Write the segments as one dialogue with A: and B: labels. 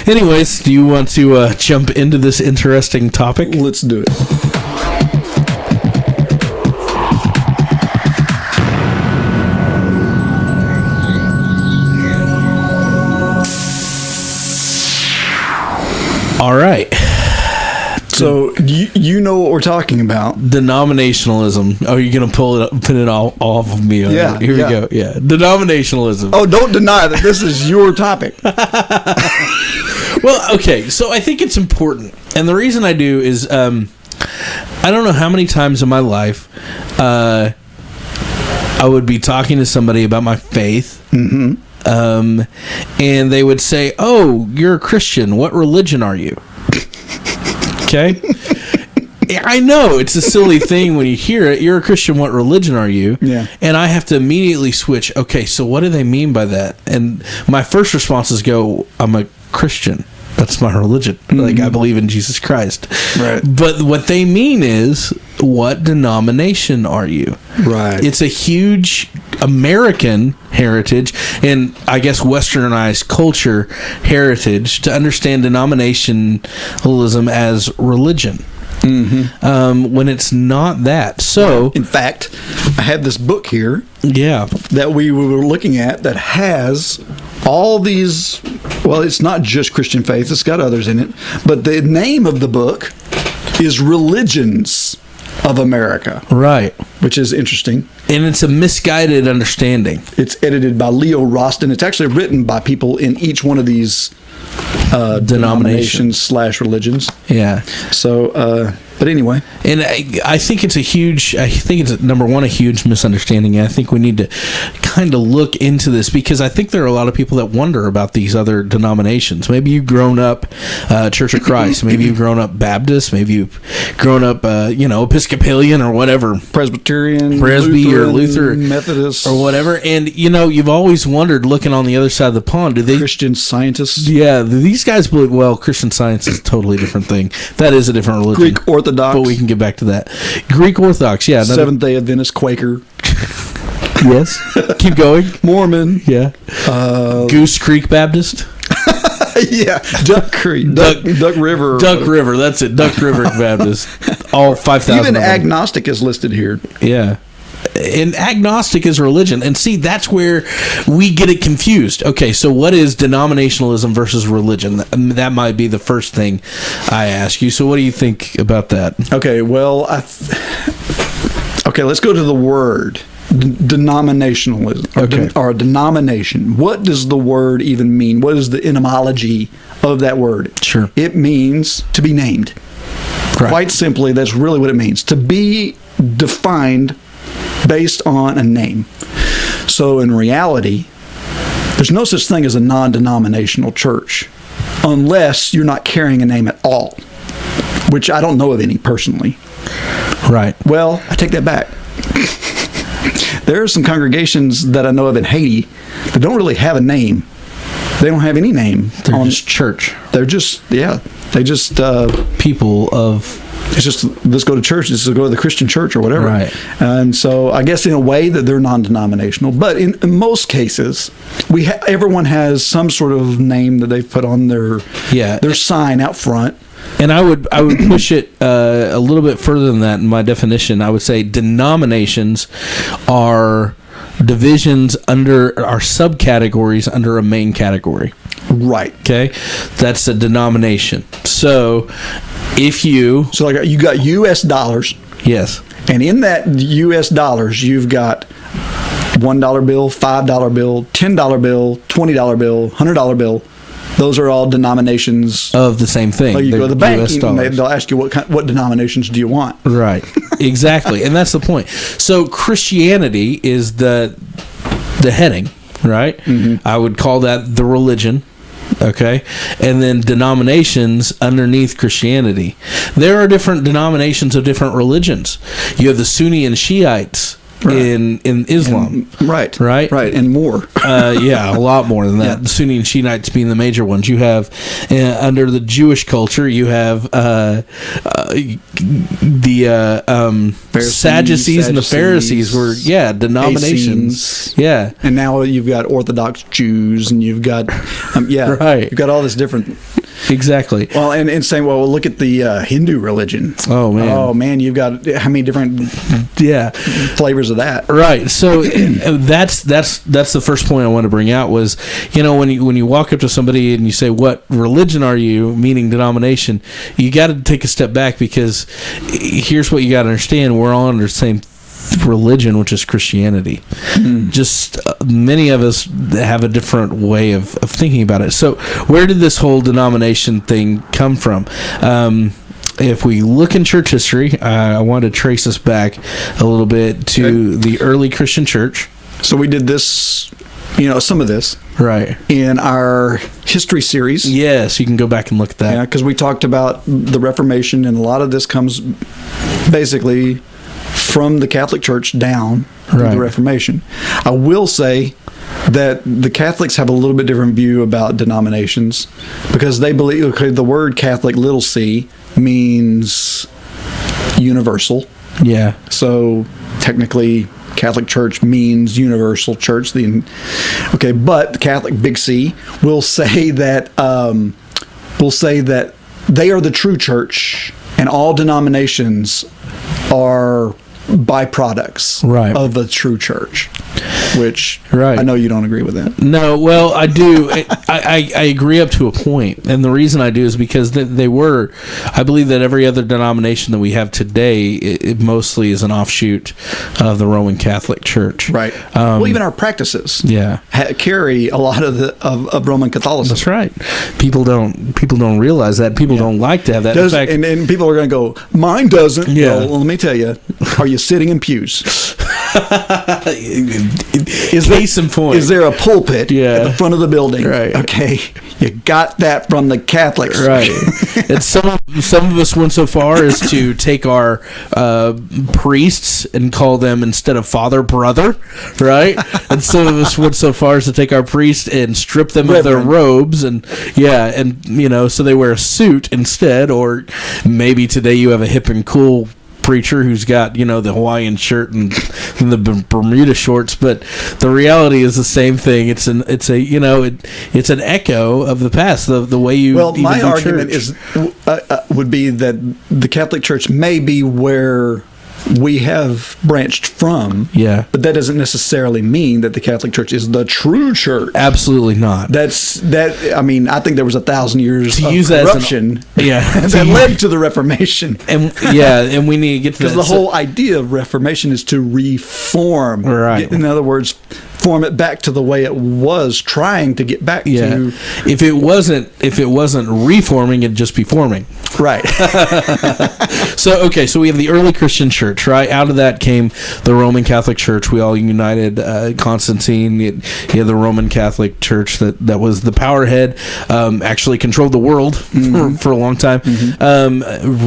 A: Anyways, do you want to jump into this interesting topic?
B: Let's do it.
A: All right.
B: So you know what we're talking about.
A: Denominationalism. Oh, you're going to put it all off of me.
B: Yeah.
A: Here we go. Yeah. Denominationalism.
B: Oh, don't deny that this is your topic.
A: Well, okay. So I think it's important. And the reason I do is I don't know how many times in my life I would be talking to somebody about my faith.
B: Mm-hmm.
A: And they would say, "Oh, you're a Christian. What religion are you?" Okay. I know it's a silly thing when you hear it. You're a Christian. What religion are you?
B: Yeah.
A: And I have to immediately switch. Okay, so what do they mean by that? And my first response is I'm a Christian. That's my religion. Mm-hmm. Like, I believe in Jesus Christ.
B: Right.
A: But what they mean is, what denomination are you?
B: Right.
A: It's a huge American heritage and I guess westernized culture heritage to understand denominationalism as religion. Mm-hmm. When it's not that. So,
B: in fact, I have this book here.
A: Yeah.
B: That we were looking at that has all these. Well, it's not just Christian faith; it's got others in it. But the name of the book is Religions of America.
A: Right.
B: Which is interesting.
A: And it's a misguided understanding.
B: It's edited by Leo Roston. It's actually written by people in each one of these denominations / religions.
A: Yeah.
B: So, but anyway.
A: And I think it's number one, a huge misunderstanding. I think we need to kind of look into this because I think there are a lot of people that wonder about these other denominations. Maybe you've grown up Church of Christ. Maybe you've grown up Baptist. Maybe you've grown up, Episcopalian or whatever.
B: Presbyterian,
A: Presby or Luther.
B: Methodist.
A: Or whatever. And, you've always wondered, looking on the other side of the pond, do they...
B: Christian Scientists.
A: Yeah, these guys believe, Christian Science is a totally different thing. That is a different religion.
B: Greek Orthodox.
A: But we can get back to that. Greek Orthodox, yeah.
B: Seventh-day Adventist, Quaker.
A: Yes. Keep going.
B: Mormon.
A: Yeah. Goose Creek Baptist.
B: Yeah. Duck Creek. Duck River.
A: Duck River, that's it. Duck River Baptist. All 5,000.
B: Even agnostic is listed here.
A: Yeah. And agnostic is religion. And see, that's where we get it confused. Okay, so what is denominationalism versus religion? That might be the first thing I ask you. So what do you think about that?
B: Okay, well, let's go to the word. Denominationalism. Or denomination. What does the word even mean? What is the etymology of that word?
A: Sure.
B: It means to be named. Right. Quite simply, that's really what it means. To be defined based on a name. So in reality, there's no such thing as a non-denominational church unless you're not carrying a name at all, which I don't know of any personally.
A: Right.
B: Well, I take that back. There are some congregations that I know of in Haiti that don't really have a name. They don't have any name.
A: They're just church.
B: They're just,
A: people of...
B: It's just, let's go to church. Let's go to the Christian church or whatever.
A: Right.
B: And so I guess in a way that they're non-denominational. But in most cases, everyone has some sort of name that they've put on their sign out front.
A: And I would push it a little bit further than that in my definition. I would say denominations are divisions are subcategories under a main category.
B: Right.
A: Okay? That's a denomination. So if you
B: got US dollars.
A: Yes.
B: And in that US dollars, you've got $1 bill, $5 bill, $10 bill, $20 bill, $100 bill. Those are all denominations
A: of the same thing.
B: Like you go to the bank, they'll ask you what denominations do you want.
A: Right. Exactly. And that's the point. So Christianity is the heading, right? Mm-hmm. I would call that the religion. Okay, and then denominations underneath Christianity. There are different denominations of different religions. You have the Sunni and Shiites in Islam.
B: Right. And more.
A: Yeah, a lot more than that. The Sunni and Shiites being the major ones. You have under the Jewish culture, you have the Sadducees and the Pharisees were denominations.
B: Essenes.
A: Yeah,
B: and now you've got Orthodox Jews, and you've got you've got all this different.
A: Exactly.
B: Well, and saying, well, look at the Hindu religion.
A: Oh man,
B: you've got how many different flavors of that?
A: Right. So that's the first point I want to bring out was, when you walk up to somebody and you say, "What religion are you?" meaning denomination, you got to take a step back, because here's what you got to understand: we're all under the same religion, which is Christianity. Just many of us have a different way of thinking about it. So where did this whole denomination thing come from? If we look in church history, I want to trace us back a little bit to the early Christian church.
B: So we did this, some of this
A: right
B: in our history series.
A: Yes, you can go back and look at that.
B: Yeah, because we talked about the Reformation, and a lot of this comes basically from the Catholic Church down to the Reformation. I will say that the Catholics have a little bit different view about denominations, because they believe the word Catholic, little c, means universal. Yeah. So technically, Catholic Church means universal church. But the Catholic, big C, will say that they are the true church, and all denominations are byproducts of the true church, which I know you don't agree with that.
A: No, well, I do. I agree up to a point, and the reason I do is because they were. I believe that every other denomination that we have today, it mostly is an offshoot of the Roman Catholic Church.
B: Right. Well, even our practices, carry a lot of Roman Catholicism.
A: That's right. People don't realize that. People don't like to have that. In fact,
B: and people are going to go, mine doesn't. Yeah. Well, let me tell you. Are you sitting in pews?
A: Case in point.
B: Is there a pulpit at the front of the building?
A: Right.
B: Okay. You got that from the Catholics.
A: Right. And some of us went so far as to take our priests and call them, instead of father, brother, right? And some of us went so far as to take our priests and strip them of their robes, and so they wear a suit instead. Or maybe today you have a hip and cool preacher who's got the Hawaiian shirt and the Bermuda shorts, but the reality is the same thing. It's an echo of the past, the way you.
B: Well, my argument would be that the Catholic Church may be where we have branched from, but that doesn't necessarily mean that the Catholic Church is the true church.
A: Absolutely not.
B: I think there was 1,000 years of corruption that led to the Reformation.
A: And we need to get to that.
B: Because the whole idea of Reformation is to reform.
A: Right.
B: In other words, form it back to the way it was, trying to get back to.
A: If it wasn't reforming, it'd just be forming.
B: Right.
A: So we have the early Christian church, right? Out of that came the Roman Catholic Church. We all united. Constantine, you had the Roman Catholic Church that was the powerhead, actually controlled the world for a long time.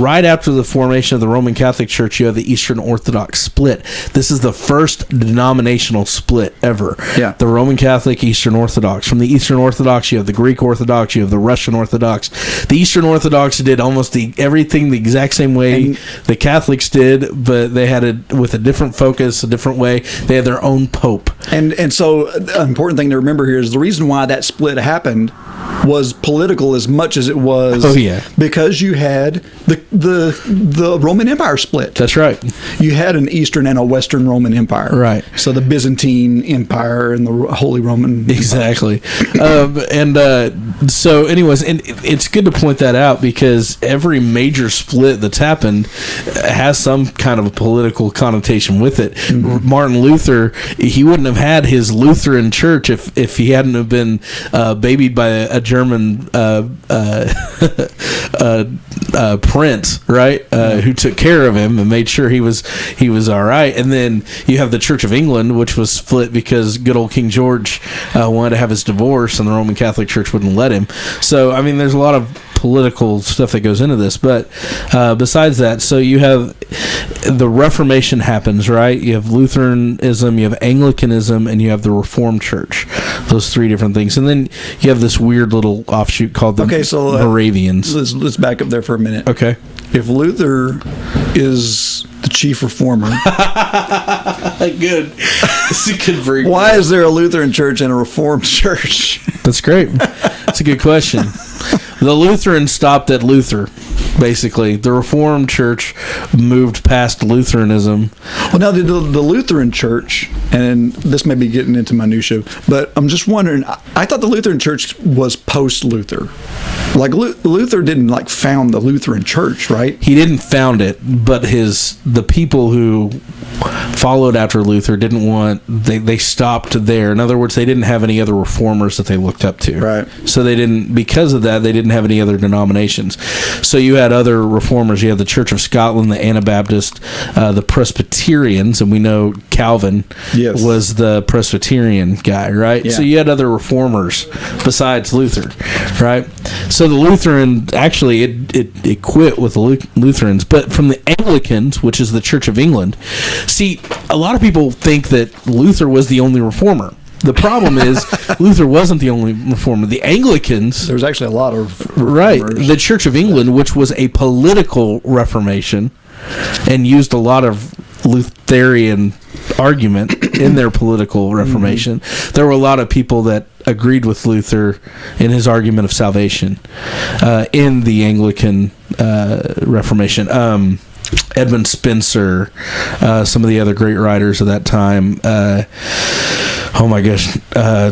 A: Right after the formation of the Roman Catholic Church, you have the Eastern Orthodox split. This is the first denominational split ever. Yeah. The Roman Catholic, Eastern Orthodox. From the Eastern Orthodox, you have the Greek Orthodox, you have the Russian Orthodox. The Eastern Orthodox did almost everything the exact same way the Catholics did, but they had it with a different focus, a different way. They had their own pope.
B: And so the important thing to remember here is the reason why that split happened was political as much as it was because you had the Roman Empire split.
A: That's right.
B: You had an Eastern and a Western Roman Empire.
A: Right.
B: So the Byzantine Empire and the Holy Roman
A: Exactly. So anyways, and it's good to point that out, because every major split that's happened has some kind of a political connotation with it. Martin Luther, he wouldn't have had his Lutheran church if he hadn't have been babied by a German prince, right? Who took care of him and made sure he was all right. And then you have the Church of England, which was split because good old King George wanted to have his divorce, and the Roman Catholic Church wouldn't let him. So I mean, there's a lot of political stuff that goes into this. But besides that, so you have the Reformation happens, right? You have Lutheranism, you have Anglicanism, and you have the Reformed Church. Those three different things. And then you have this weird little offshoot called the Moravians.
B: Let's back up there for a minute.
A: Okay.
B: If Luther is the chief reformer,
A: good. It's a good break.
B: Why is there a Lutheran church and a Reformed church?
A: That's great. That's a good question. The Lutherans stopped at Luther, basically. The Reformed Church moved past Lutheranism.
B: Well, now the Lutheran Church, and this may be getting into minutia, but I'm just wondering, I thought the Lutheran Church was post-Luther. Like, Luther didn't, like, found the Lutheran Church, right?
A: He didn't found it, but the people who followed after Luther didn't want, they stopped there. In other words, they didn't have any other reformers that they looked up to.
B: Right.
A: So they didn't, because of that, they didn't have any other denominations. So you had other reformers. You had the Church of Scotland, the Anabaptist, the Presbyterians, and we know Calvin was the Presbyterian guy, right?
B: Yeah.
A: So you had other reformers besides Luther, right? So the Lutheran, actually, it quit with the Lutherans, but from the Anglicans, which is the Church of England. See, a lot of people think that Luther was the only reformer. The problem is Luther wasn't the only reformer. The Anglicans...
B: There's actually a lot of reformers.
A: Right. The Church of England, which was a political reformation and used a lot of Lutheran argument in their political reformation. Mm-hmm. There were a lot of people that agreed with Luther in his argument of salvation in the Anglican Reformation. Edmund Spencer, some of the other great writers of that time. Oh my gosh,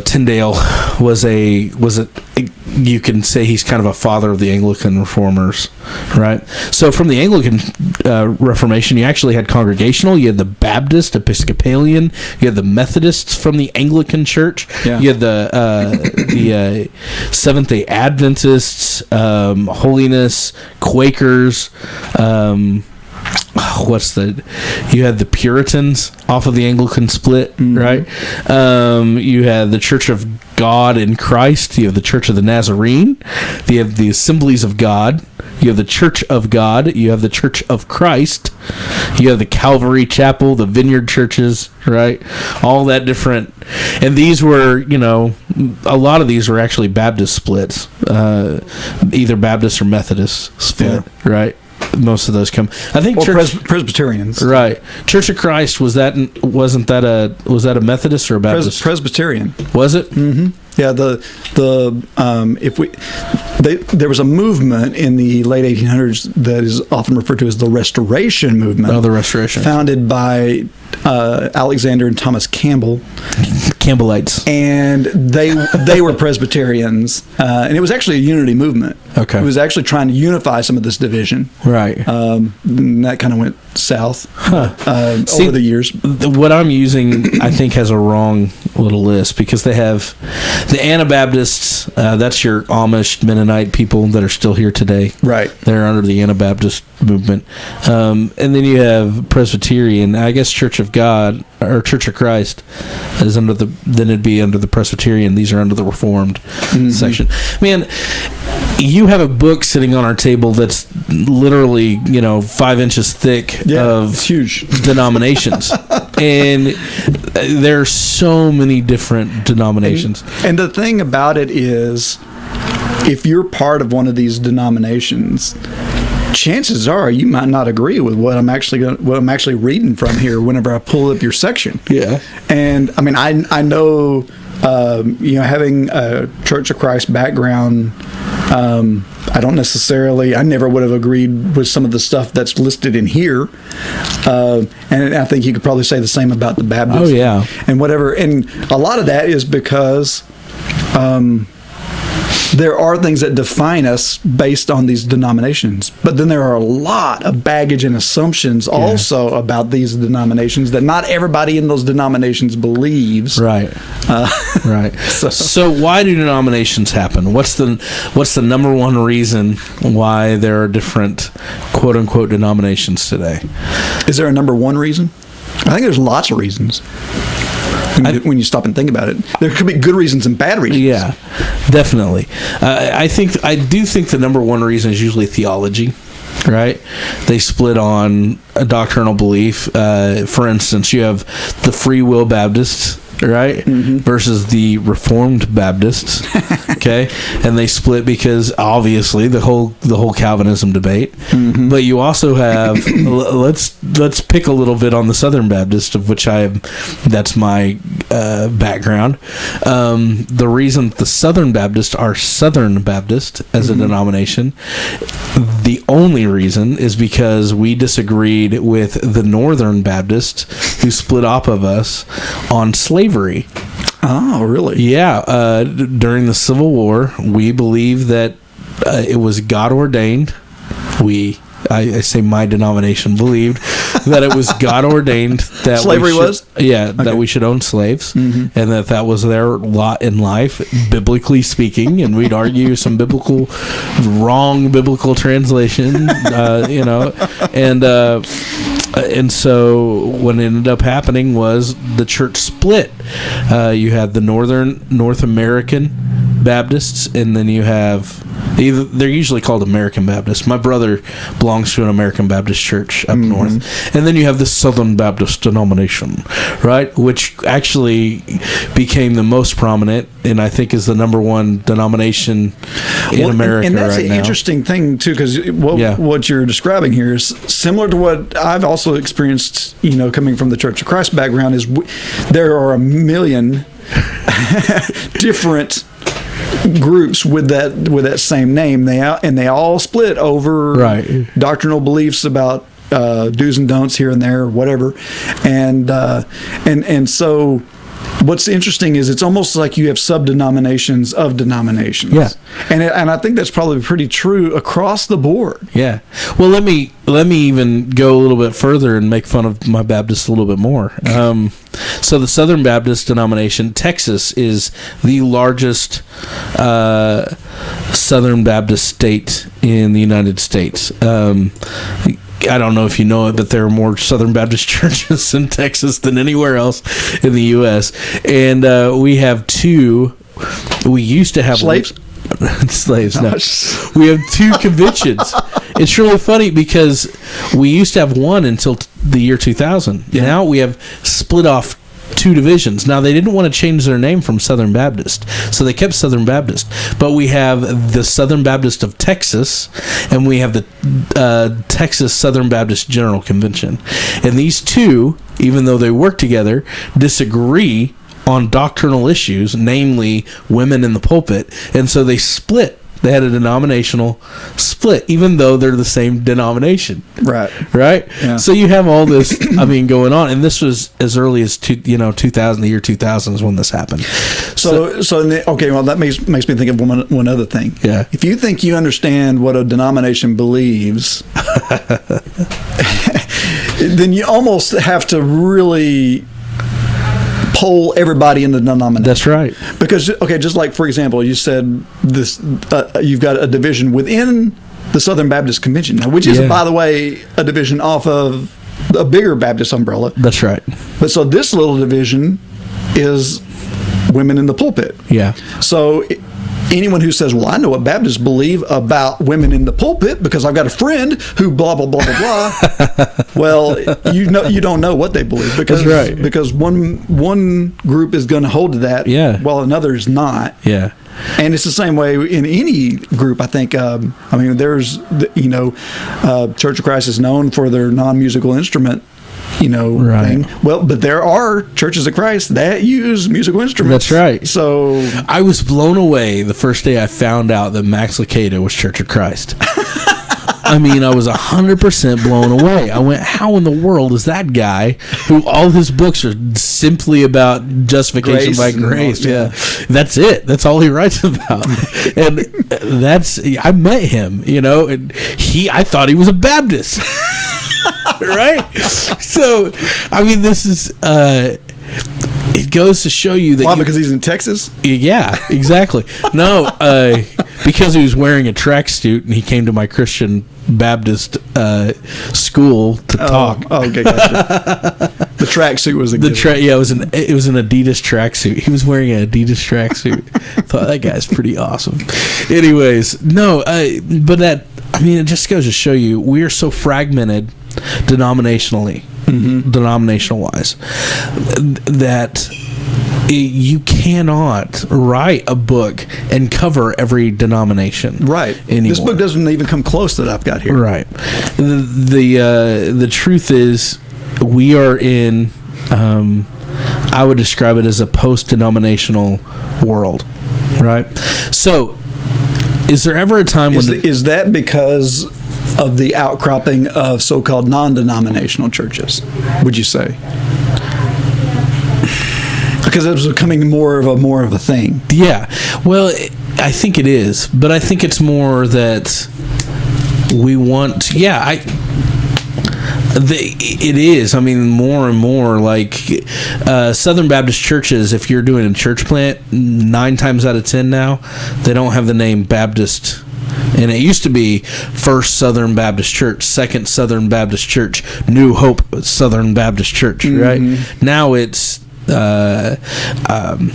A: Tyndale was you can say he's kind of a father of the Anglican reformers, right? So from the Anglican Reformation, you actually had Congregational, you had the Baptist, Episcopalian, you had the Methodists from the Anglican Church, you had the Seventh-day Adventists, Holiness, Quakers, you had the Puritans off of the Anglican split, right? You had the Church of God in Christ. You have the Church of the Nazarene. You have the Assemblies of God. You have the Church of God. You have the Church of Christ. You have the Calvary Chapel, the Vineyard churches, right? All that different. And these were, a lot of these were actually Baptist splits, either Baptist or Methodist split, right? Most of those come, I think,
B: Presbyterians,
A: right? Church of Christ was that a Methodist or a Baptist?
B: Presbyterian.
A: Was it?
B: Mm-hmm. Yeah. There was a movement in the late 1800s that is often referred to as the Restoration movement.
A: Oh, the Restoration,
B: founded by Alexander and Thomas Campbell.
A: Campbellites.
B: And they were Presbyterians, and it was actually a unity movement.
A: Okay.
B: It was actually trying to unify some of this division.
A: Right.
B: And that kind of went south over the years.
A: What I'm using, I think, has a wrong little list, because they have the Anabaptists, that's your Amish Mennonite people that are still here today.
B: Right.
A: They're under the Anabaptist movement. And then you have Presbyterian, I guess Church of God, or Church of Christ, is then it'd be under the Presbyterian. These are under the Reformed section. Man, you have a book sitting on our table that's literally 5 inches thick of
B: it's huge
A: denominations. And there are so many different denominations.
B: And the thing about it is, if you're part of one of these denominations, chances are you might not agree with what I'm actually reading from here whenever I pull up your section.
A: Yeah.
B: And I mean, I know, having a Church of Christ background, I never would have agreed with some of the stuff that's listed in here. And I think you could probably say the same about the Baptists.
A: Oh, yeah.
B: And whatever. And a lot of that is because there are things that define us based on these denominations. But then there are a lot of baggage and assumptions also about these denominations that not everybody in those denominations believes.
A: Right. Right. So why do denominations happen? What's the number one reason why there are different quote unquote denominations today?
B: Is there a number one reason? I think there's lots of reasons. when you stop and think about it. There could be good reasons and bad reasons.
A: Yeah, definitely. I do think the number one reason is usually theology. Right? They split on a doctrinal belief. For instance, you have the Free Will Baptists, right? Versus the Reformed Baptists. Okay? And they split because obviously the whole Calvinism debate. But you also have let's pick a little bit on the Southern Baptist, of which that's my background. The reason the Southern Baptists are Southern Baptist as a denomination, the only reason is because we disagreed with the Northern Baptists who split off of us on slavery.
B: Oh, really?
A: Yeah. During the Civil War, we believe that it was God ordained. I say my denomination believed that it was God ordained that
B: slavery
A: that we should own slaves, and that was their lot in life, biblically speaking. And we'd argue some wrong biblical translation, and so what ended up happening was the church split. You had the North American Baptists, and then you have they're usually called American Baptists. My brother belongs to an American Baptist church up north. And then you have the Southern Baptist denomination, right? Which actually became the most prominent, and I think is the number one denomination in America right now. And that's
B: an interesting thing, too, because what you're describing here is similar to what I've also experienced, coming from the Church of Christ background, is there are a million different groups with that same name. They all split over doctrinal beliefs about do's and don'ts here and there, or whatever, and so what's interesting is it's almost like you have sub-denominations of denominations.
A: Yeah.
B: And I think that's probably pretty true across the board.
A: Yeah. Well, let me even go a little bit further and make fun of my Baptists a little bit more. So the Southern Baptist denomination, Texas, is the largest Southern Baptist state in the United States. I don't know if you know it, but there are more Southern Baptist churches in Texas than anywhere else in the U.S. And we have two. We used to have
B: slaves.
A: Slaves. No, we have two conventions. It's really funny because we used to have one until the year 2000. Yeah. Now we have split off two divisions. Now, they didn't want to change their name from Southern Baptist, so they kept Southern Baptist. But we have the Southern Baptist of Texas, and we have the Texas Southern Baptist General Convention. And these two, even though they work together, disagree on doctrinal issues, namely women in the pulpit, and so they split. They had a denominational split, even though they're the same denomination. Right. Yeah. So you have all this, going on, and this was as early as 2000. The year 2000 is when this happened.
B: Well, that makes me think of one other thing.
A: Yeah.
B: If you think you understand what a denomination believes, then you almost have to really poll everybody in the denomination.
A: That's right.
B: Because, just like, for example, you said this, you've got a division within the Southern Baptist Convention, which is, by the way, a division off of a bigger Baptist umbrella.
A: That's right.
B: But so this little division is women in the pulpit.
A: Yeah.
B: So anyone who says, well, I know what Baptists believe about women in the pulpit because I've got a friend who blah, blah, blah, blah, blah. Well, you don't know what they believe because,
A: that's right.
B: Because one group is going to hold to that while another is not.
A: Yeah.
B: And it's the same way in any group, I think. There's, Church of Christ is known for their non-musical instrument thing. Well, but there are churches of Christ that use musical instruments.
A: That's right.
B: So
A: I was blown away the first day I found out that Max Lucado was Church of Christ. I was 100% blown away. I went, how in the world is that guy, who all his books are simply about justification by grace? Yeah. That's it. That's all he writes about. And I met him, and I thought he was a Baptist. Right? So, this is, it goes to show you that.
B: Why? Because he's in Texas?
A: Yeah, exactly. No, because he was wearing a tracksuit and he came to my Christian Baptist school to talk.
B: Oh, okay, gotcha. The tracksuit was a
A: it was an Adidas tracksuit. He was wearing an Adidas tracksuit. Thought that guy's pretty awesome. Anyways, no, but that, I mean, it just goes to show you we are so fragmented denominational wise, that you cannot write a book and cover every denomination.
B: Right.
A: Anymore.
B: This book doesn't even come close that I've got here.
A: Right. The truth is, we are in, I would describe it as a post-denominational world. Right. So, is there ever a time when...
B: Is that because of the outcropping of so-called non-denominational churches, would you say? Because it was becoming more of a thing.
A: Yeah. Well, I think it is, but I think it's more that we want. Yeah, it is. I mean, more and more, like Southern Baptist churches. If you're doing a church plant, 9 times out of 10 now, they don't have the name Baptist. And it used to be First Southern Baptist Church, Second Southern Baptist Church, New Hope Southern Baptist Church. Right now, it's